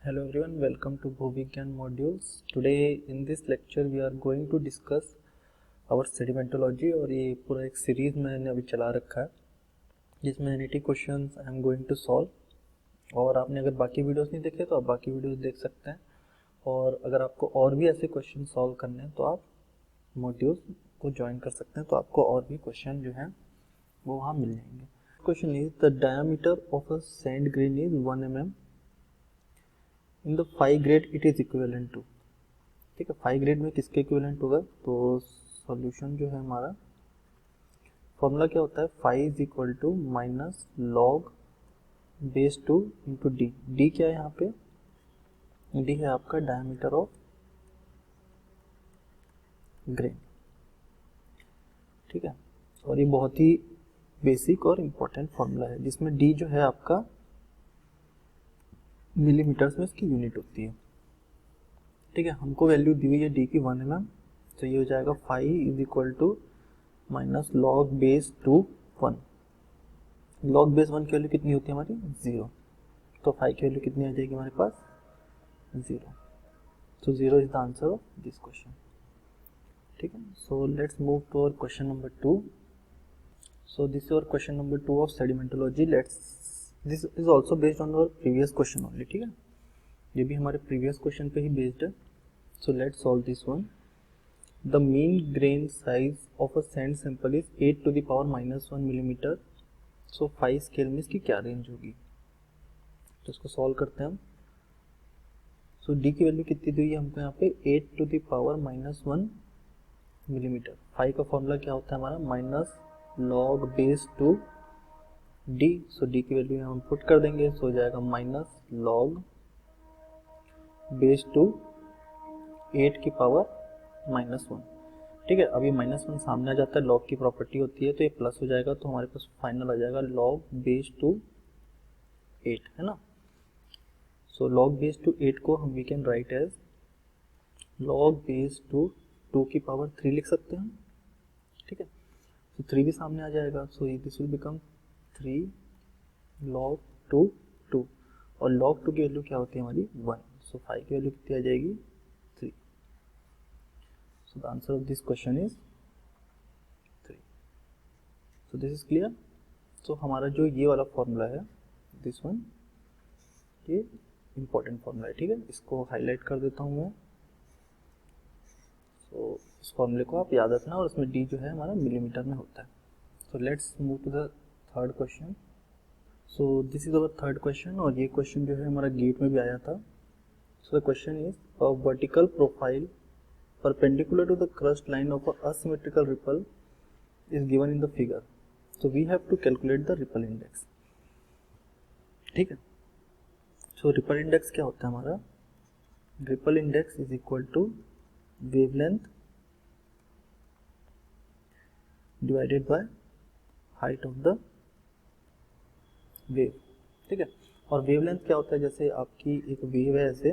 Hello everyone, welcome to Bhuvigyan modules. Today in this lecture we are going to discuss our sedimentology और ये पूरा एक series मैंने अभी चला रखा है जिसमें NET questions I am going to solve. और आपने अगर बाकी वीडियोस नहीं देखे तो आप बाकी वीडियोस देख सकते हैं, और अगर आपको और भी ऐसे क्वेश्चन सॉल्व करने हैं तो आप मॉड्यूल्स को ज्वाइन कर सकते हैं, तो आपको और भी क्वेश्चन जो हैं वो वहाँ मिल जाएंगे। Question is the diameter of a sand grain is 1 mm in the 5 grade it is equivalent to. ठीक है, 5 ग्रेड में किसके इक्विवेलेंट होगा? तो सॉल्यूशन जो है हमारा फॉर्मूला क्या होता है, 5 is equal to minus log base 2 into D. D क्या है यहाँ पे? डी है आपका डायमीटर ऑफ ग्रेन। ठीक है, और ये बहुत ही बेसिक और इम्पोर्टेंट फॉर्मूला है जिसमें डी जो है आपका मिलीमीटर्स में इसकी यूनिट होती है। ठीक है, हमको वैल्यू दी हुई है डी की 1 mm, तो ये हो जाएगा 5 is equal to minus log base 2 1। Log base 1 की वैल्यू कितनी होती है हमारी? 0। तो 5 की वैल्यू कितनी आ जाएगी हमारे पास? 0। so 0 is the answer of this question. ठीक है, so let's move to our question number 2। So this is our question number 2 of sedimentology. This is also based on our previous question only. ठीक है, ये भी हमारे previous question पे ही based है। So let's solve this one. The mean grain size of a sand sample is 8 to the power minus 1 millimeter. So 5 scale में इसकी क्या रेंज होगी? तो इसको सॉल्व करते हैं हम। सो डी की वैल्यू कितनी दी हुई है हमको यहाँ पे? 8 to the power minus 1 millimetre. 5 का फॉर्मूला क्या होता है हमारा? Minus log base 2 D. So D की वैल्यू हम पुट कर देंगे, सो हो जाएगा माइनस लॉग बेस 2 8 की पावर माइनस 1। ठीक है, अभी -1 सामने आ जाता है, लॉग की प्रॉपर्टी होती है, तो ये प्लस हो जाएगा, तो हमारे पास फाइनल आ जाएगा लॉग बेस टू 8, है ना। सो लॉग बेस टू 8 को हम we can write as log base two 2 की पावर 3 लिख सकते हैं। ठीक है, तो 3 भी सामने आ जाएगा, सो दिस विल बिकम 3 लॉग 2 और लॉग 2 की वैल्यू क्या होती है हमारी? 1। सो 5 की वैल्यू कितनी आ जाएगी? 3। So the answer of this question is 3। So this is clear. So हमारा जो ये वाला फॉर्मूला है, दिस वन, ये इंपॉर्टेंट फॉर्मूला है। ठीक है, इसको हाईलाइट कर देता हूँ मैं। सो इस फॉर्मूले को आप याद रखना, और इसमें डी जो है हमारा मिलीमीटर में होता है। So let's move to the third question. So this is our third question, और ये क्वेश्चन जो है हमारा गेट में भी आया था। So the question is a vertical profile perpendicular to the crest line of a asymmetrical ripple is given in the figure. So we have to calculate the ripple index. ठीक है, so ripple index क्या होता है हमारा? Ripple index is equal to wavelength divided by height of the wave. ठीक है, और wavelength क्या होता है? जैसे आपकी एक वेव है ऐसे,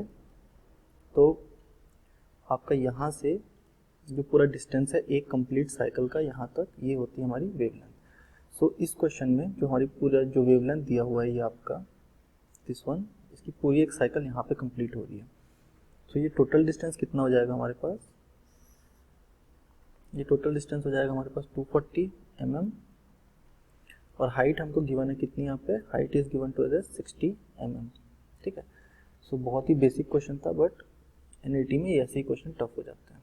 तो आपका यहाँ से जो पूरा डिस्टेंस है एक कंप्लीट साइकिल का यहाँ तक, ये होती है हमारी वेवलेंथ। सो इस क्वेश्चन में जो हमारी पूरा जो वेवलेंथ दिया हुआ है ये आपका दिस वन, इसकी पूरी एक साइकिल यहाँ पे कंप्लीट हो रही है। तो ये टोटल डिस्टेंस कितना हो जाएगा हमारे पास? ये टोटल डिस्टेंस हो जाएगा हमारे पास 240 mm, और हाइट हमको गिवन है कितनी यहाँ पे? Height is given to as 60 mm। ठीक है, सो बहुत ही बेसिक क्वेश्चन था, बट एनईटी में ऐसे ही क्वेश्चन टफ हो जाते हैं।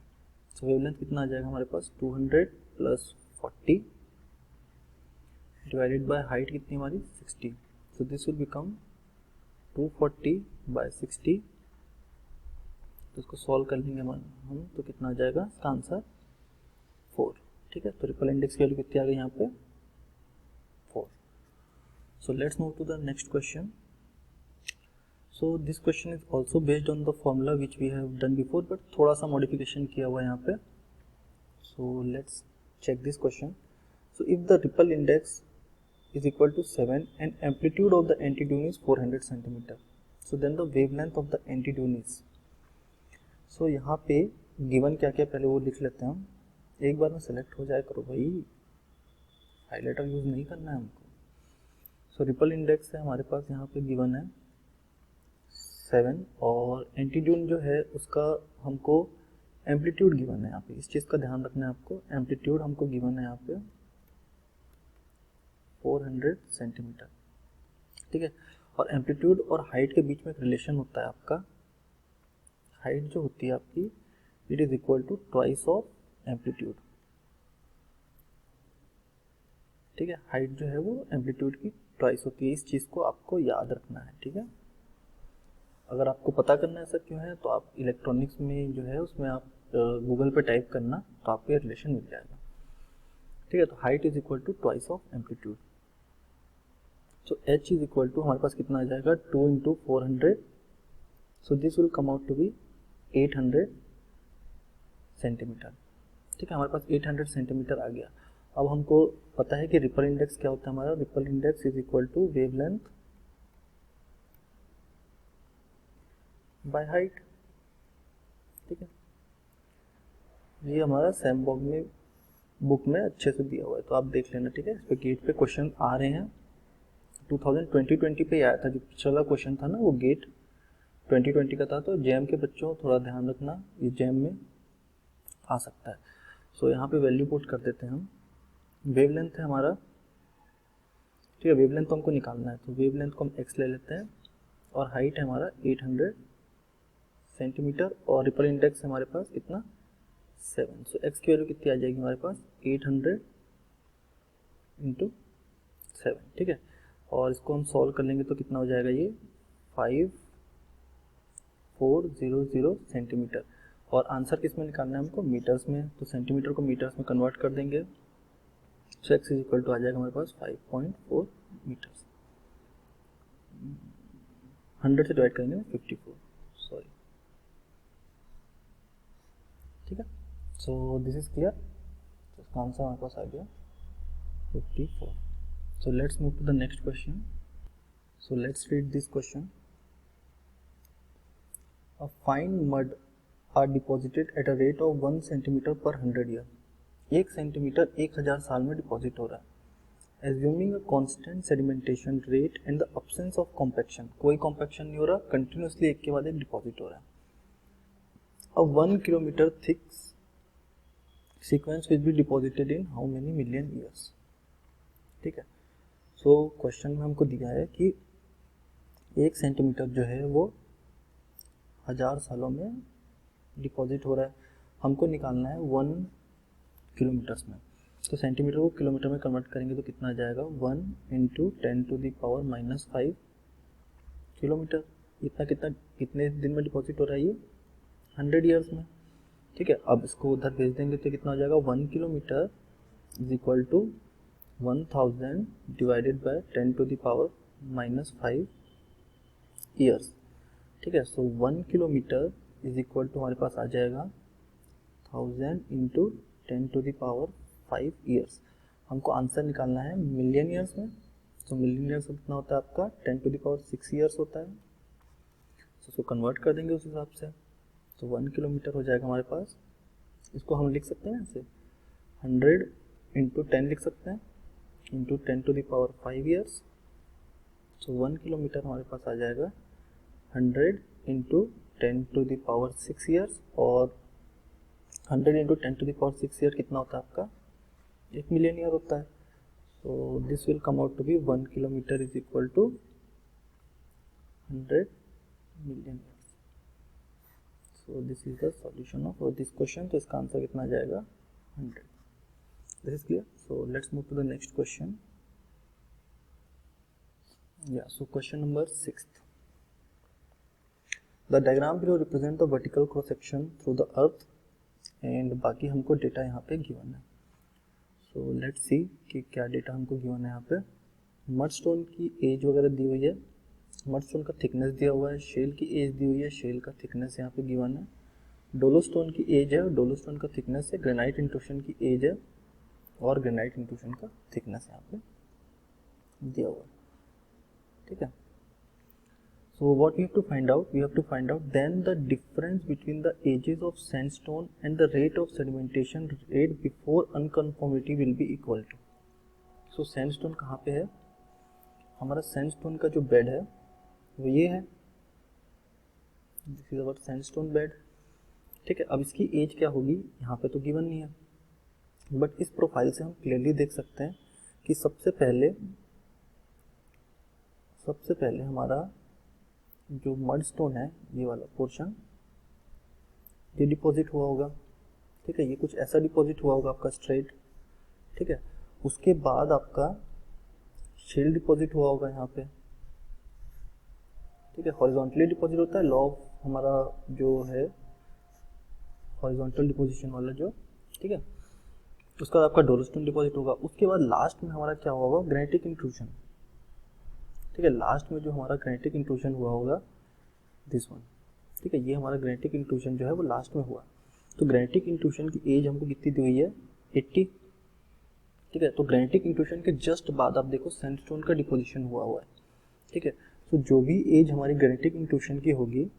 सो वेवलेंथ कितना आ जाएगा हमारे पास? 200 प्लस 40 डिवाइडेड बाय हाइट कितनी हमारी? 60। So this will become 240 by 60। तो इसको सॉल्व कर लेंगे हम, तो कितना आ जाएगा इसका आंसर? 4। ठीक है, तो रिपल इंडेक्स की वैल्यू कितनी आ गई यहाँ पे? 4। So let's move to the next question. So this question is also based on the formula which we have done before, but थोड़ा सा मॉडिफिकेशन किया हुआ है यहाँ पे। So let's check this question. So if the ripple index is equal to 7 and amplitude of the antidune is 400 centimeter, so then the wavelength of the antidune is। so यहाँ पे given क्या क्या पहले वो लिख लेते हैं हम, एक बार में सेलेक्ट हो जाए करो भाई, हाईलाइटर यूज नहीं करना है हमको। सो रिपल इंडेक्स है हमारे पास यहाँ पे गिवन है 7 और एंटीट्यूड जो है उसका हमको एम्पलीट्यूड गिवन है यहाँ पे, इस चीज़ का ध्यान रखना है आपको। एम्पलीट्यूड हमको गिवन है यहाँ पे 400 सेंटीमीटर, ठीक है। और एम्पलीट्यूड और हाइट के बीच में एक रिलेशन होता है आपका, हाइट जो होती है आपकी it is equal to twice of amplitude, ठीक है। हाइट जो है वो एम्पलीट्यूड की ट्वाइस होती है, इस चीज़ को आपको याद रखना है, ठीक है। अगर आपको पता करना है ऐसा क्यों है तो आप इलेक्ट्रॉनिक्स में जो है उसमें आप गूगल पे टाइप करना तो आपको ये रिलेशन मिल जाएगा, ठीक है। तो height is equal to twice of amplitude, so h is equal to हमारे पास कितना आ जाएगा 2 into 400, so this will come out to be 800 centimetre, ठीक है। हमारे पास 800 सेंटीमीटर आ गया। अब हमको पता है कि रिपल इंडेक्स क्या होता है हमारा, ripple index is equal to wavelength by height, ठीक है। ये हमारा सैम बुक में अच्छे से दिया हुआ है, तो आप देख लेना, ठीक है। इस पे गेट पे क्वेश्चन आ रहे हैं, 2020 पे आया था, जो पिछला क्वेश्चन था ना वो गेट 2020 का था, तो जैम के बच्चों थोड़ा ध्यान रखना, ये जैम में आ सकता है। सो यहाँ पे वैल्यू पुट कर देते हैं हम, वेवलेंथ है हमारा, ठीक है। वेवलेंथ को हमको निकालना है, तो वेवलेंथ को हम x ले लेते हैं और हाइट है हमारा 800 सेंटीमीटर और रिपल इंडेक्स है हमारे पास कितना 7, सो x की वैल्यू कितनी आ जाएगी हमारे पास 800 इंटू 7, ठीक है। और इसको हम सॉल्व कर लेंगे तो कितना हो जाएगा ये 5400 सेंटीमीटर, और आंसर किस में निकालना है हमको मीटर्स में, तो सेंटीमीटर को मीटर्स में कन्वर्ट कर देंगे, सो x इज इक्वल टू आ जाएगा हमारे पास 5.4 मीटर्स, 100 से डिवाइड करेंगे 54, सॉरी, ठीक है। सो दिस इज क्लियर, तो इसका आंसर हमारे पास आ गया 54। So let's move to the next question. So let's read this question. A fine mud are deposited at a rate of 1 centimeter per 100 year. 1 centimetre 1000 साल में डिपॉजिट हो रहा है। Assuming a constant sedimentation rate and the absence of compaction, कोई compaction नहीं हो रहा, continuously एक के बाद एक डिपॉजिट हो रहा है। A 1 kilometer thick sequence will be deposited in how many million years, ठीक है। सो क्वेश्चन में हमको दिया है कि 1 सेंटीमीटर जो है वो 1000 सालों में डिपॉजिट हो रहा है, हमको निकालना है 1 किलोमीटर्स में, तो सेंटीमीटर को किलोमीटर में कन्वर्ट करेंगे तो कितना आ जाएगा 1 इंटू 10⁻⁻5 किलोमीटर, इतना कितने दिन में डिपॉजिट हो रहा है ये 100 ईयर्स में, ठीक है। अब इसको उधर भेज देंगे तो कितना हो जाएगा 1 kilometre is equal to 1000 divided by 10⁻⁻5 years, ठीक है। So 1 kilometre is equal to हमारे पास आ जाएगा 1000 इंटू 10⁻5 ईयर्स। हमको आंसर निकालना है मिलियन ईयर्स में, तो मिलियन ईयर्स कितना होता है आपका 10⁻6 ईयर्स होता है, तो इसको कन्वर्ट कर देंगे उस हिसाब से, तो 1 किलोमीटर हो जाएगा हमारे पास, इसको हम लिख सकते हैं ऐसे 100 इंटू 10 लिख सकते हैं इंटू 10⁻5 ईयर्स, सो 1 किलोमीटर हमारे पास आ जाएगा 100 इंटू 10⁻6 ईयर्स, और 100 इंटू 10⁻6 ईयर कितना होता है आपका 1 मिलियन ईयर होता है, so this will come out to be 1 kilometer is equal to 100 million years. So this is the solution of this question. तो इसका आंसर कितना आ जाएगा 100. This is clear. So let's move to the next question. Yeah, so question number 6. The diagram below represent the vertical cross section through the earth and बाकी हमको data यहाँ पे given है. So let's see कि क्या data हमको given है यहाँ पे. मड स्टोन की एज वगैरह दी हुई है, मड स्टोन का थिकनेस दिया हुआ है, शेल की एज दी हुई है, शेल का थिकनेस यहाँ पे गिवन है, डोलो स्टोन की एज है और डोलो स्टोन का थिकनेस है, ग्रेनाइट इंट्रूशन की एज है और ग्रेनाइट इंट्रूशन का थिकनेस यहाँ पे दिया हुआ है. ठीक है. So what we have to find out? We have to find out then the difference between the ages of sandstone and the rate of sedimentation rate before unconformity will be equal to. So sandstone कहाँ पे है? हमारा sandstone का जो bed है वो ये है, this is our sandstone bed. ठीक है, अब इसकी एज क्या होगी यहाँ पे तो गिवन नहीं है, बट इस प्रोफाइल से हम क्लियरली देख सकते हैं कि सबसे पहले हमारा जो मड स्टोन है ये वाला पोर्शन ये डिपॉजिट हुआ होगा। ठीक है, ये कुछ ऐसा डिपॉजिट हुआ होगा आपका स्ट्रेट। ठीक है, उसके बाद आपका शेल डिपॉजिट हुआ होगा यहाँ पे। ठीक है, हॉरिजॉन्टली डिपॉजिट होता है, लॉ ऑफ हमारा जो है हॉरिजॉन्टल डिपोजिशन वाला जो। ठीक है, उसका आपका डोलोस्टोन डिपॉजिट होगा। उसके बाद लास्ट में हमारा क्या हुआ होगा, ग्रेनाइटिक इंट्रूशन। ठीक है, लास्ट में जो हमारा ग्रेनाइटिक इंट्रूशन हुआ होगा दिस वन। ठीक है, ये हमारा ग्रेनाइटिक इंट्रूशन जो है वो लास्ट में हुआ। तो ग्रेनाइटिक इंट्रूशन की एज हमको कितनी दी हुई है, 80। ठीक है, तो ग्रेनाइटिक इंट्रूशन के जस्ट बाद आप देखो सैंडस्टोन का डिपोजिशन हुआ है। ठीक है, तो जो भी एज हमारी ग्रेनाइटिक इंट्रूशन की होगी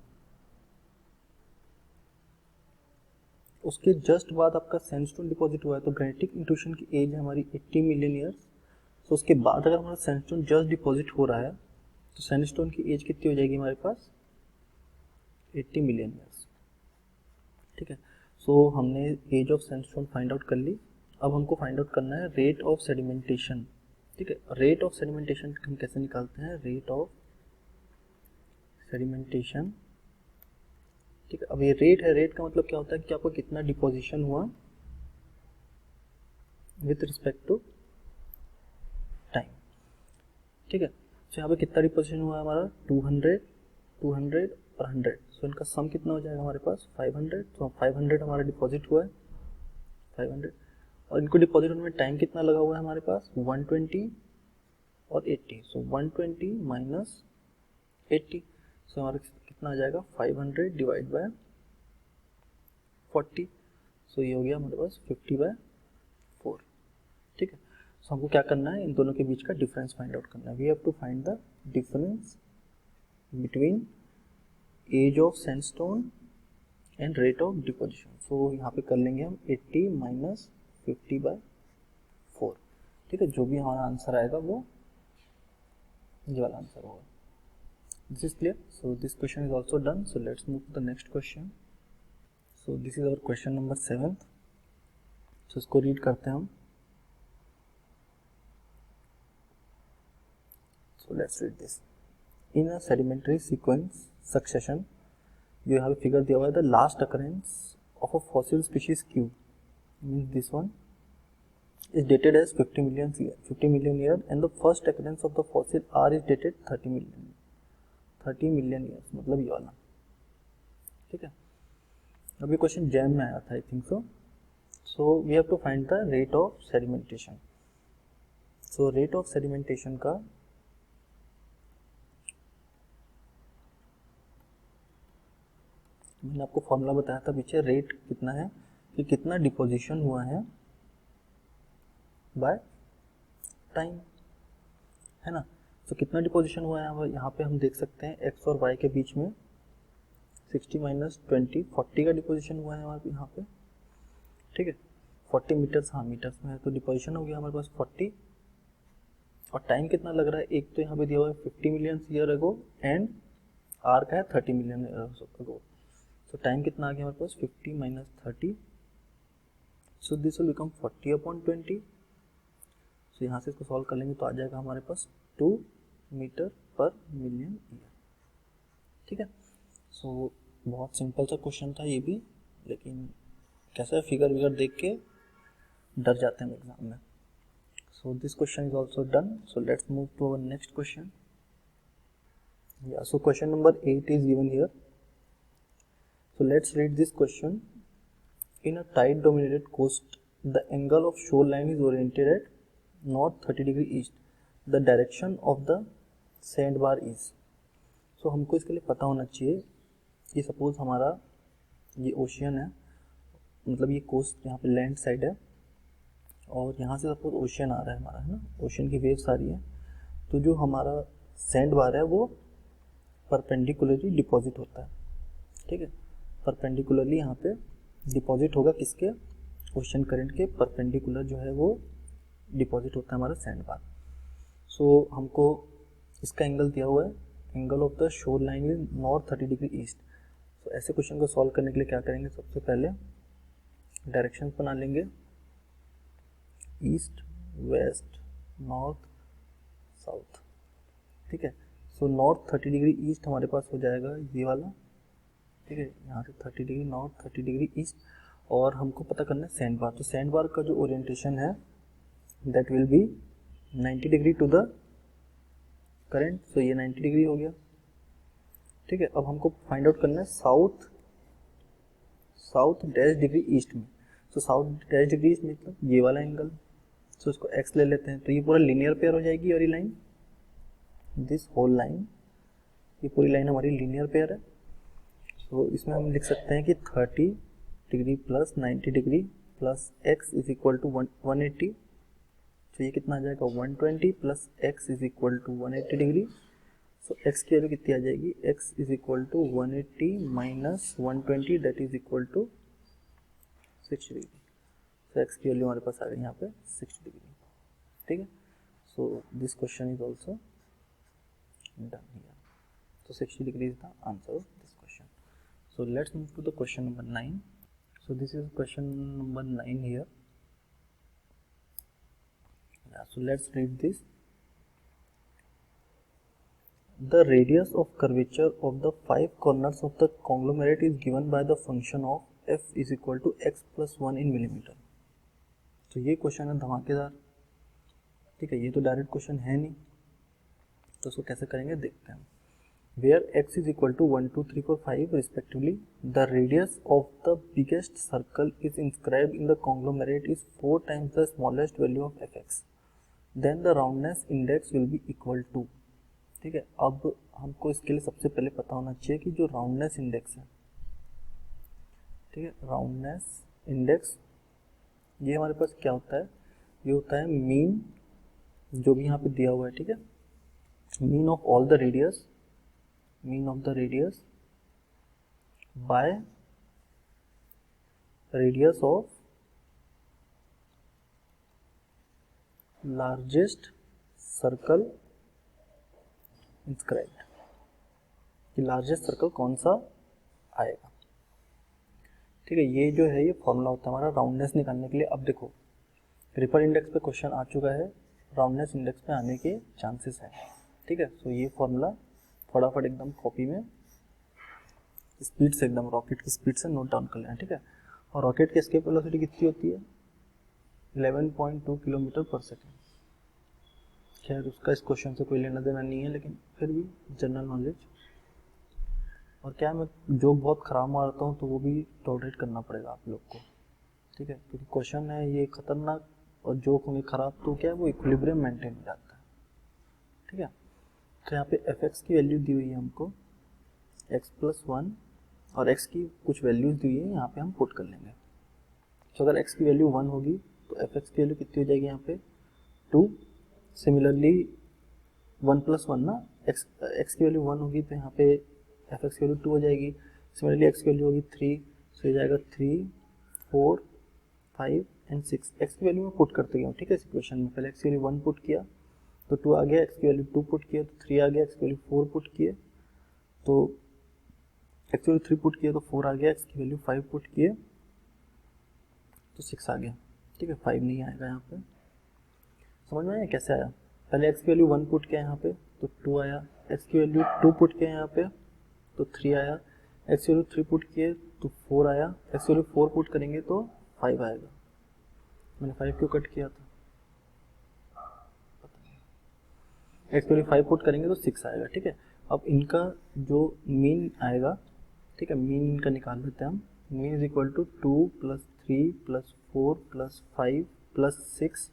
उसके जस्ट बाद आपका सैंडस्टोन डिपॉजिट हुआ है, तो ग्रेनाइटिक इंट्रूशन की एज है हमारी 80 मिलियन ईयर्स। तो उसके बाद अगर हमारा सैंडस्टोन जस्ट डिपॉजिट हो रहा है तो सैंडस्टोन की एज कितनी हो जाएगी हमारे पास, 80 मिलियन ईयर्स। ठीक है, सो हमने age of sandstone find out कर ली। अब हमको फाइंड आउट करना है रेट ऑफ सेडिमेंटेशन। ठीक है, रेट ऑफ सेडिमेंटेशन हम कैसे निकालते हैं, रेट ऑफ सेडिमेंटेशन। ठीक है, अब ये रेट है, रेट का मतलब क्या होता है कि आपको कितना डिपोजिशन हुआ विथ रिस्पेक्ट टू टाइम। ठीक है, तो यहाँ पे कितना डिपोजिशन हुआ है हमारा, 200, 200 और 100। सो इनका सम कितना हो जाएगा हमारे पास 500। तो 500 हमारा डिपॉजिट हुआ है 500, और इनको डिपॉजिट होने में टाइम कितना लगा हुआ है हमारे पास, 120 और 80। सो 120 माइनस 80, सो हमारा कितना आ जाएगा 500 डिवाइड बाय 40। सो ये हो गया हमारे पास 50/4। ठीक है, सो हमको क्या करना है, इन दोनों के बीच का डिफरेंस फाइंड आउट करना है। We have to find the difference between age of sandstone and rate of deposition. So यहाँ पे कर लेंगे हम 80 माइनस 50/4। ठीक है, जो भी हमारा आंसर आएगा वो ये वाला आंसर होगा। This is clear. So this question is also done. So let's move to the next question. So this is our question number 7. So इसको read करते हैं हम। So let's read this. In a sedimentary sequence succession, जो यहाँ पे figure दिया हुआ है, the last occurrence of a fossil species Q, means this one, is dated as 50 million year, and the first occurrence of the fossil R is dated 30 million years, मतलब ये वाला। ठीक है, अब ये क्वेश्चन जैम में आया था I think so. So we have to find the rate of sedimentation. So rate of sedimentation का मैंने आपको फॉर्मूला बताया था पीछे, रेट कितना है कि कितना डिपोजिशन हुआ है बाय टाइम, है ना। तो कितना डिपोजिशन हुआ है यहाँ पे हम देख सकते हैं एक्स और वाई के बीच में 60 माइनस 20, 40 का डिपोजिशन हुआ है हमारे यहाँ पे। ठीक है, 40 मीटर्स, हाँ मीटर्स में है, तो डिपोजिशन हो गया हमारे पास 40। और टाइम कितना लग रहा है, एक तो यहाँ पे दिया हुआ है 50 million year ago and R का है 30 million year ago. So time कितना आ गया हमारे पास 50 minus 30, so this will become 40/20। सो यहाँ से इसको सॉल्व कर लेंगे तो आ जाएगा हमारे पास 2 मीटर पर मिलियन ईयर। ठीक है, सो बहुत सिंपल सा क्वेश्चन था ये भी, लेकिन कैसा फिगर विगर देख के डर जाते हैं एग्जाम में। So this question is also done. So let's move to our next question. So question number 8 is given here. So let's read this question. In a tide dominated coast, the angle of shoreline is oriented at north 30 degree east. The direction of the sandbar is. So हमको इसके लिए पता होना चाहिए कि suppose हमारा ये ocean है, मतलब ये कोस्ट यहाँ पे लैंड साइड है, और यहाँ से सपोज ओशियन आ रहा है हमारा, है ना, ओशियन की वेव्स आ रही है, तो जो हमारा सैंड बार है वो परपेंडिकुलरली डिपॉजिट होता है। ठीक है, परपेंडिकुलरली यहाँ पे डिपॉजिट होगा किसके, ओशन करंट के परपेंडिकुलर जो है वो डिपॉजिट होता है हमारा सैंड बार। सो हमको इसका एंगल दिया हुआ है, angle of the shore line is north 30 degree east. तो ऐसे क्वेश्चन को सॉल्व करने के लिए क्या करेंगे, सबसे पहले डायरेक्शन बना लेंगे, ईस्ट, वेस्ट, नॉर्थ, साउथ। ठीक है, सो नॉर्थ 30 डिग्री ईस्ट हमारे पास हो जाएगा ये वाला। ठीक है, यहाँ से 30 डिग्री नॉर्थ, 30 डिग्री ईस्ट। और हमको पता करना है सैंड बार। तो सैंड बार का जो ओरिएंटेशन है that will be 90 degree to the current. So ये 90 डिग्री हो गया। ठीक है, अब हमको फाइंड आउट करना है साउथ डैश डिग्री ईस्ट में। सो साउथ डैश डिग्री ईस्ट मतलब ये वाला एंगल। सो इसको एक्स ले लेते हैं, तो ये पूरा लीनियर पेयर हो जाएगी। और ये लाइन, दिस होल लाइन, ये पूरी लाइन हमारी लीनियर पेयर है। तो इसमें हम लिख सकते हैं कि 30 degree plus 90 degree plus X is equal to 180। तो ये कितना आ जाएगा, 120 plus X is equal to 180 degree. So X की वैल्यू कितनी आ जाएगी, X is equal to 180 minus 120 that is equal to 60 degree. So X की वैल्यू हमारे पास आ गई यहाँ पे 60 डिग्री। ठीक है, सो this question is also done here. So 60 degree is the answer of this question. So let's move to the question number 9. So this is question number 9 here. Yeah, so let's read this. The radius of curvature of the 5 corners of the conglomerate is given by the function of f is equal to x plus 1 in millimeter. तो ये question है धमाकेदार। ठीक है, ये तो direct question है नहीं, तो उसको कैसे करेंगे देखते हैं। Where x is equal to 1, 2, 3, 4, 5 respectively, the radius of the biggest circle is inscribed in the conglomerate is 4 times the smallest value of fx. Then the roundness index will be equal to. ठीक है, अब हमको इसके लिए सबसे पहले पता होना चाहिए कि जो राउंडनेस इंडेक्स है, ठीक है, राउंडनेस इंडेक्स ये हमारे पास क्या होता है, ये होता है मीन, जो भी यहाँ पे दिया हुआ है। ठीक है, mean of all the radius, mean of the radius by radius of largest circle inscribed, कि लार्जेस्ट सर्कल कौन सा आएगा। ठीक है, ये जो है ये फॉर्मूला होता है हमारा राउंडनेस निकालने के लिए। अब देखो रिपर इंडेक्स पे क्वेश्चन आ चुका है, राउंडनेस इंडेक्स पे आने के चांसेस हैं। ठीक है, सो ये फॉर्मूला फटाफट एकदम कॉपी में स्पीड से, एकदम रॉकेट की स्पीड से नोट डाउन कर लेना। ठीक है, और रॉकेट की एस्केप वेलोसिटी कितनी होती है, 11.2 किलोमीटर पर सेकेंड। खैर उसका इस क्वेश्चन से कोई लेना देना नहीं है, लेकिन फिर भी जनरल नॉलेज। और क्या मैं जोक बहुत ख़राब मारता हूँ तो वो भी टॉलरेट करना पड़ेगा आप लोग को। ठीक है, क्योंकि क्वेश्चन है ये खतरनाक और जोक होंगे ख़राब, तो क्या है वो इक्विलिब्रियम मेंटेन हो जाता है। ठीक है, तो यहाँ पे एफ एक्स की वैल्यू दी हुई है हमको x प्लस 1 और x की कुछ वैल्यूज दी हुई है, यहाँ पे हम पुट कर लेंगे। तो अगर x की वैल्यू 1 होगी तो एफ एक्स की वैल्यू कितनी हो जाएगी यहाँ पे 2। सिमिलरली 1 प्लस 1 ना, x की वैल्यू 1 होगी तो यहाँ पे एफ एक्स की वैल्यू 2 हो जाएगी। सिमिलरली x की वैल्यू होगी 3, तो हो जाएगा 3, 4, 5 एंड 6। x की वैल्यू मैं पुट करते गया हूँ। ठीक है, इस इक्वेशन में पहले x की वैल्यू 1 पुट किया तो 2 आ गया, x की वैल्यू 2 पुट किया तो 3 आ गया, x की वैल्यू 4 पुट किए तो x की वैल्यू 3 पुट किया तो 4 आ गया, x की वैल्यू 5 पुट किए तो 6 आ गया। ठीक है, 5 नहीं आएगा यहाँ पे। समझ में आया कैसे आया, पहले x की वैल्यू 1 पुट किया यहाँ पे तो 2 आया, x की वैल्यू 2 पुट किया यहाँ पे तो 3 आया, x की वैल्यू 3 पुट किए तो 4 आया, x की वैल्यू 4 पुट करेंगे तो 5 आएगा। मैंने 5 क्यों कट किया था, x की वैल्यू 5 पुट करेंगे तो 6 आएगा। ठीक है, अब इनका जो मीन आएगा, ठीक है, मीन इनका निकाल लेते हैं हम। Mean is equal to 2 plus 3 plus 4 plus 5 plus 6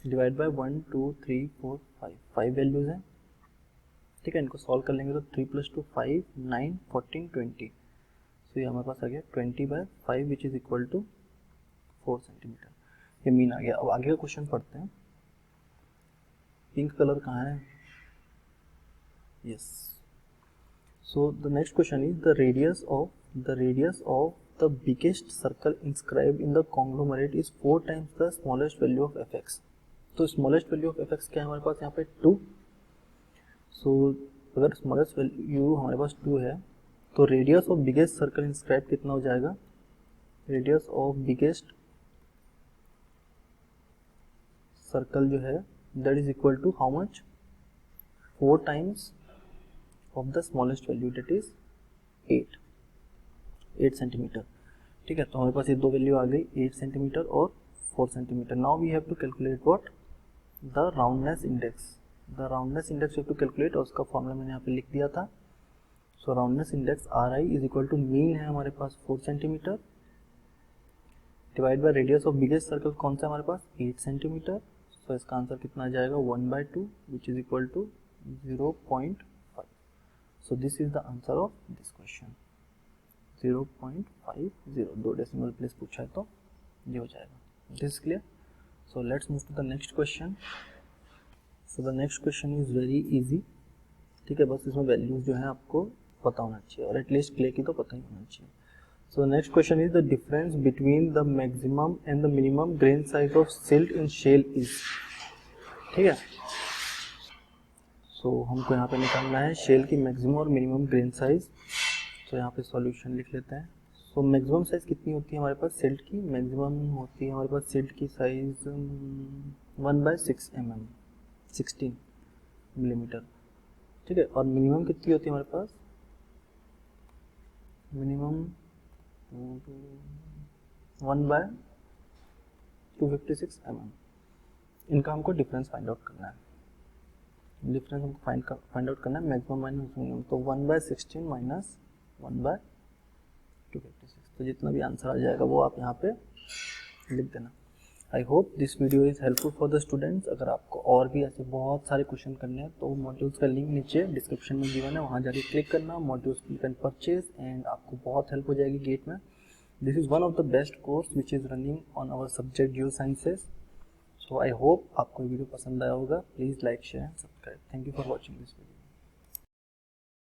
divide by 1, 2, 3, 4, 5 values हैं। ठीक है, इनको सॉल्व कर लेंगे तो 3 प्लस 2 5, 9, 14, 20। सो ये हमारे पास आ गया 20/5 which is equal to 4 centimetre. ये मीन आ गया। अब आगे का क्वेश्चन पढ़ते हैं। पिंक कलर कहाँ है, yes. So the next question is the radius of the biggest circle inscribed in the conglomerate is 4 times the smallest value of F X. तो smallest value of F X क्या है हमारे पास यहाँ पे 2। सो अगर smallest value हमारे पास 2 है तो radius of biggest circle inscribe कितना हो जाएगा, रेडियस ऑफ बिगेस्ट सर्कल जो है that is equal to how much, 4 times of the smallest value that is 8 centimetre. ठीक है, तो हमारे पास ये दो वैल्यू आ गई, 8 सेंटीमीटर और 4 centimetre. Now we have to calculate what, the roundness index. The roundness index you have to calculate, और उसका फॉर्मूला मैंने यहाँ पे लिख दिया था। So roundness index R I is equal to, mean है हमारे पास 4 centimetre divide by radius of biggest circle कौन सा हमारे पास, 8 सेंटीमीटर। सो इसका आंसर कितना आ जाएगा, 1/2 which is equal to 0.5। So this is the answer of this question, 0.50। 2 decimal place पूछा है तो ये हो जाएगा। This clear. So let's move to the next question. So the next question is very easy. ठीक है, बस इसमें वैल्यूज जो है आपको पता होना चाहिए, और एटलीस्ट क्ले की तो पता ही होना चाहिए। So next question is the difference between the maximum and the minimum grain size of silt in shale is. ठीक है, सो हमको यहाँ पे निकालना है शेल की मैक्सिमम और मिनिमम ग्रेन साइज। तो यहाँ पे सॉल्यूशन लिख लेते हैं। सो मैक्सिमम साइज कितनी होती है हमारे पास सिल्ट की, मैक्सिमम होती है हमारे पास सिल्ट की साइज 1/6 mm, 16 मिलीमीटर। ठीक है, और मिनिमम कितनी होती है हमारे पास, मिनिमम 1/256 mm। इनका हमको डिफरेंस फाइंड आउट करना है, डिफरेंस हमको फाइंड आउट करना है मैक्सिमम माइनस मिनिमम। तो 1/16 माइनस 1/256, तो जितना भी आंसर आ जाएगा वो आप यहाँ पे लिख देना। I hope this video is helpful for the students. अगर आपको और भी ऐसे बहुत सारे क्वेश्चन करने हैं तो मॉड्यूल्स का लिंक नीचे डिस्क्रिप्शन में गिवन है, वहाँ जाके क्लिक करना, modules you can purchase and आपको बहुत हेल्प हो जाएगी गेट में। This is one of the best course which is running on our subject geosciences. So I hope आपको वीडियो पसंद आया होगा। Please like share and subscribe. Thank you for watching this video.